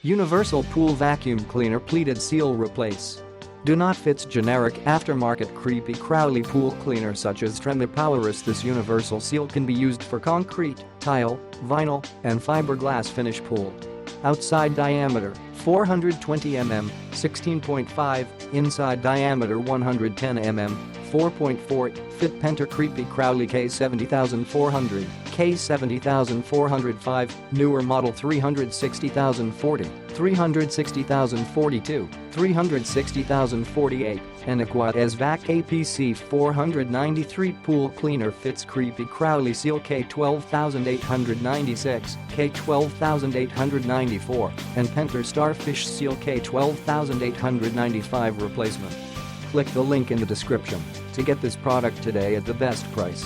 Universal Pool Vacuum Cleaner pleated seal replace. Do not fits generic aftermarket creepy crawly pool cleaner such as Tremopowers. This universal seal can be used for concrete, tile, vinyl, and fiberglass finish pool. Outside diameter 420 mm, 16.5, inside diameter 110 mm, 4.4, fit Penter Creepy Crowley K70400, K70405, newer model 360,040, 360,042, 360,048, and Aqua SVAC APC 493 pool cleaner fits Creepy Crowley Seal K12896, K12894, and Penter Starfish Seal K12895 replacement. Click the link in the description to get this product today at the best price.